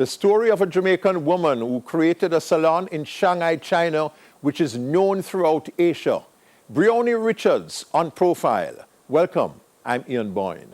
The story of a Jamaican woman who created a salon in Shanghai, China, which is known throughout Asia. Briony Richards on Profile. Welcome, I'm Ian Boyne.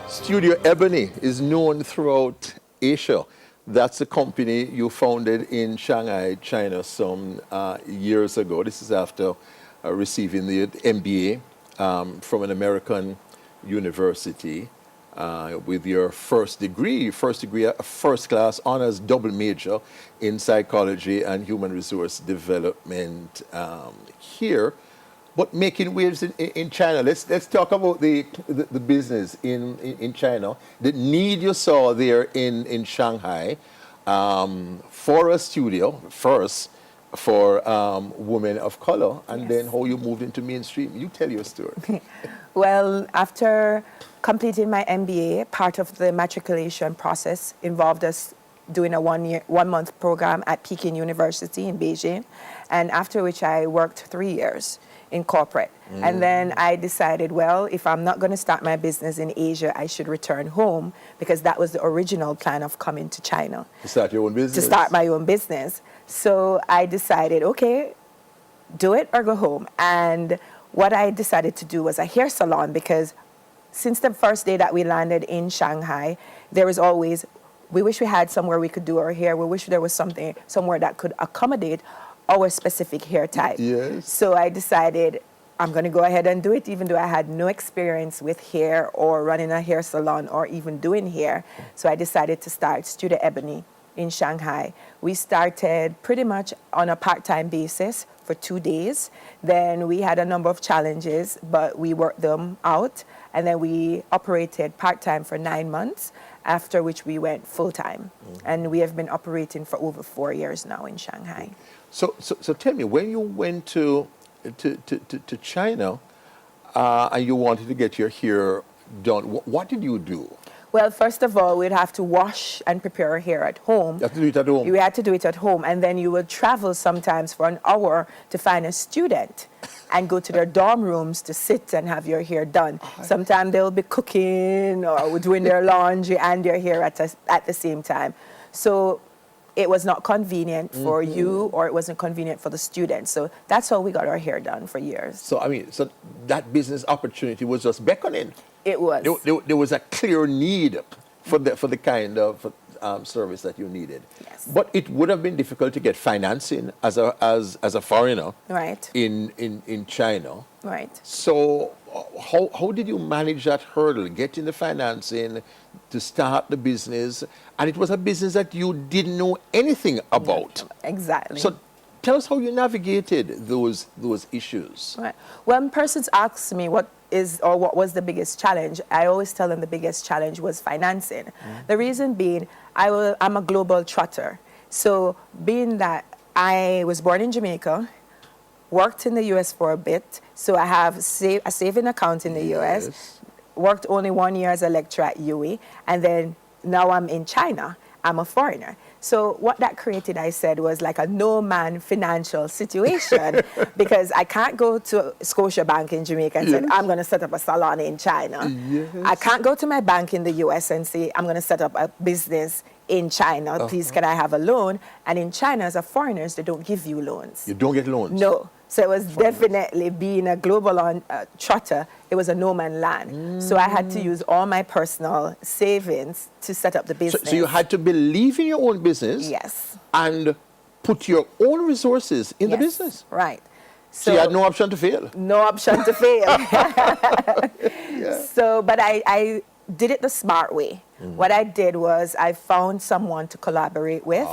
Studio Ebony is known throughout Asia. That's a company you founded in Shanghai, China some years ago. This is after receiving the MBA from an American university with your first degree, a first-class honors double major in psychology and human resource development here. But making waves in China, let's talk about the business in China, the need you saw there in Shanghai for a studio, first for women of color, and Yes. then how you moved into mainstream. You tell your story. Well, after completing my MBA, part of the matriculation process involved us doing a one-month program at Peking University in Beijing, and after which I worked 3 years in corporate. And then I decided, well, if I'm not going to start my business in Asia, I should return home, because that was the original plan of coming to China. To start your own business? To start my own business. So I decided, okay, do it or go home. And what I decided to do was a hair salon, because since the first day that we landed in Shanghai, there was always, we wish we had somewhere we could do our hair. We wish there was somewhere that could accommodate our specific hair type. Yes. So I decided I'm going to go ahead and do it, even though I had no experience with hair or running a hair salon or even doing hair. So I decided to start Studio Ebony in Shanghai. We started pretty much on a part-time basis for 2 days. Then we had a number of challenges, but we worked them out. And then we operated part-time for 9 months, after which we went full-time. And we have been operating for over 4 years now in Shanghai. So tell me, when you went to China and you wanted to get your hair done, what did you do? Well, first of all, we'd have to wash and prepare our hair at home. You have to do it at home? You had to do it at home. And then you would travel sometimes for an hour to find a student and go to their dorm rooms to sit and have your hair done. Sometimes they'll be cooking or doing their laundry and their hair at the same time. So it was not convenient for you, or it wasn't convenient for the students. So that's how we got our hair done for years. So, I mean, so that business opportunity was just beckoning. It was. There was a clear need for the kind of service that you needed. Yes. But it would have been difficult to get financing as a foreigner Right. in China. Right. So how did you manage that hurdle, getting the financing to start the business? And it was a business that you didn't know anything about. Exactly. So tell us how you navigated those issues. Right. When persons ask me what was the biggest challenge, I always tell them the biggest challenge was financing. The reason being, I'm a global trotter. So being that I was born in Jamaica, worked in the U.S. for a bit, so I have a saving account in the U.S., worked only 1 year as a lecturer at UWI, and then now I'm in China. I'm a foreigner. So what that created, I said, was like a no-man financial situation, because I can't go to Scotiabank in Jamaica and say, I'm going to set up a salon in China. Yes. I can't go to my bank in the U.S. and say, I'm going to set up a business in China. Please, can I have a loan? And in China, as a foreigner, they don't give you loans. You don't get loans? No. So it was definitely, being a global trotter, it was a no-man land. So I had to use all my personal savings to set up the business. So you had to believe in your own business. Yes. And put your own resources in the business. Right. So you had no option to fail. No option to fail. So, but I did it the smart way. What I did was I found someone to collaborate with,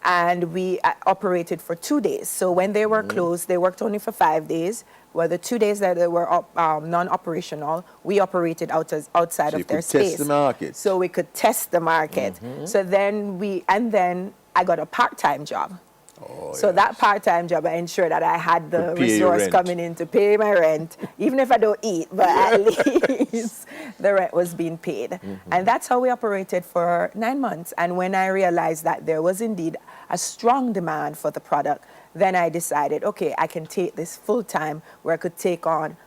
and we operated for 2 days. So when they were closed, they worked only for 5 days. Well, the 2 days that they were non-operational, we operated outside of their space. Test the market. So we could test the market. So then I got a part-time job. Oh, So that part-time job, I ensured that I had the To pay your resource rent. coming in to pay my rent, even if I don't eat, but at least the rent was being paid. Mm-hmm. And that's how we operated for 9 months. And when I realized that there was indeed a strong demand for the product, then I decided, okay, I can take this full-time where I could take on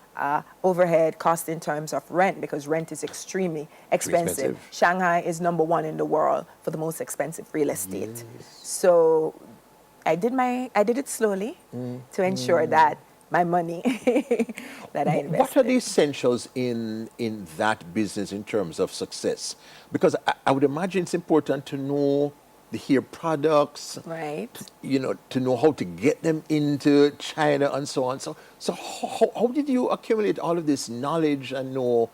overhead cost in terms of rent, because rent is extremely expensive. expensive. Shanghai is #1 in the world for the most expensive real estate. So I did it slowly to ensure that my money that I invested. What are the essentials in that business in terms of success? Because I would imagine it's important to know the hair products, Right. to know how to get them into China and so on. So how did you accumulate all of this knowledge and know,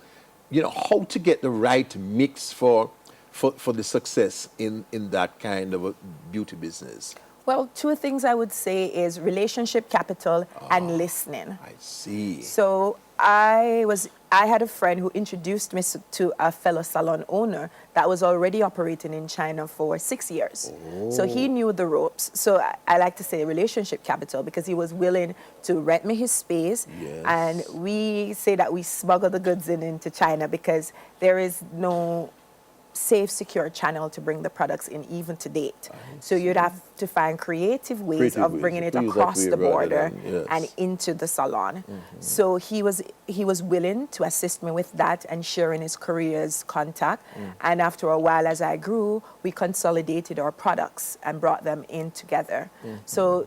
how to get the right mix for the success in that kind of a beauty business? Well, two things I would say is relationship capital and listening. I see. So I had a friend who introduced me to a fellow salon owner that was already operating in China for 6 years. So he knew the ropes. So I like to say relationship capital, because he was willing to rent me his space. Yes. And we say that we smuggle the goods into China, because there is no safe, secure channel to bring the products in even to date. So you'd have to find creative ways of bringing it to use that across way the rather border than- yes. and into the salon. So he was willing to assist me with that and sharing his career's contact. And after a while, as I grew, we consolidated our products and brought them in together. So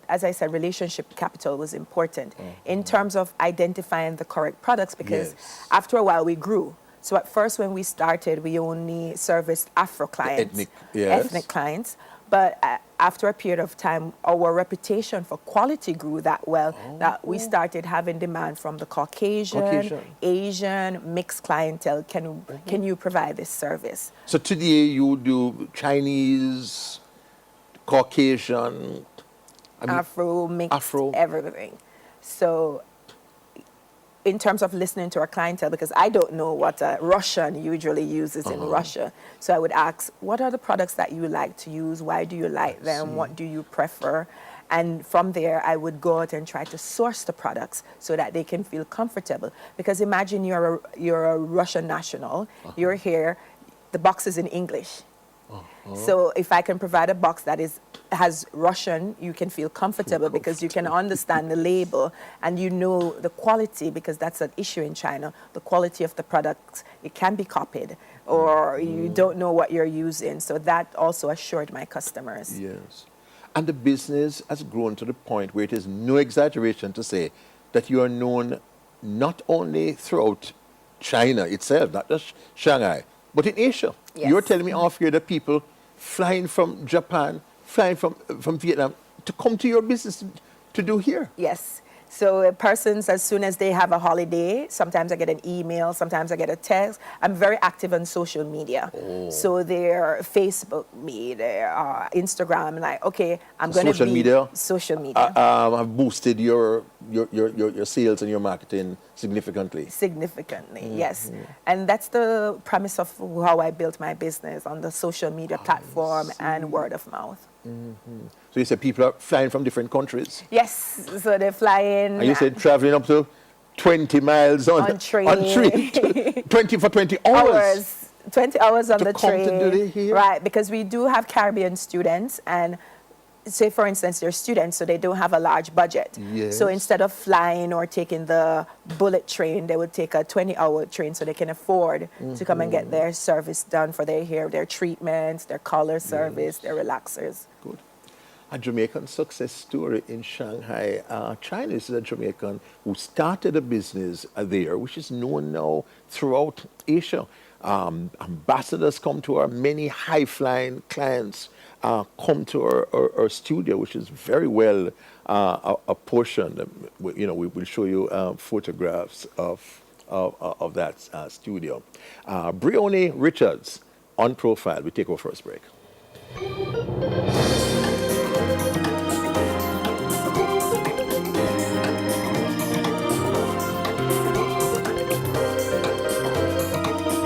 as I said, relationship capital was important in terms of identifying the correct products, because Yes. after a while we grew. So at first when we started, we only serviced Afro clients, ethnic clients. But after a period of time, our reputation for quality grew that well that we started having demand from the Caucasian, Asian, mixed clientele. Can you provide this service? So today you do Chinese, Caucasian, Afro, mixed, Afro. everything. So in terms of listening to our clientele, because I don't know what a Russian usually uses in Russia. So I would ask, what are the products that you like to use? Why do you like them? What do you prefer? And from there, I would go out and try to source the products so that they can feel comfortable. Because imagine you're a Russian national, you're here, the box is in English. So if I can provide a box that has Russian, you can feel comfortable because you can understand the label and you know the quality, because that's an issue in China. The quality of the products, it can be copied, or you don't know what you're using. So that also assured my customers. Yes. And the business has grown to the point where it is no exaggeration to say that you are known not only throughout China itself, not just Shanghai, but in Asia. Yes. You're telling me off here that people flying from Japan, flying from Vietnam to come to your business to do here. Yes. So persons, as soon as they have a holiday, sometimes I get an email, sometimes I get a text. I'm very active on social media. So their Facebook me, their Instagram, like, okay, I'm going to be... Social media. Have boosted your sales and your marketing significantly. Significantly, yes. And that's the premise of how I built my business, on the social media platform and word of mouth. So you said people are flying from different countries? Yes, so they're flying. And you said traveling up to 20 miles on train. 20 for 20 hours. 20 hours on To the come to train. do it here? Right, because we do have Caribbean students, and say, for instance, they're students, so they don't have a large budget. Yes. So instead of flying or taking the bullet train, they would take a 20-hour train so they can afford to come and get their service done for their hair, their treatments, their color service, their relaxers. Good. A Jamaican success story in Shanghai. China is a Jamaican who started a business there, which is known now throughout Asia. Ambassadors come to our, many high-flying clients come to our studio, which is very well apportioned. We will show you photographs of that studio. Brioni Richards on Profile. We take our first break.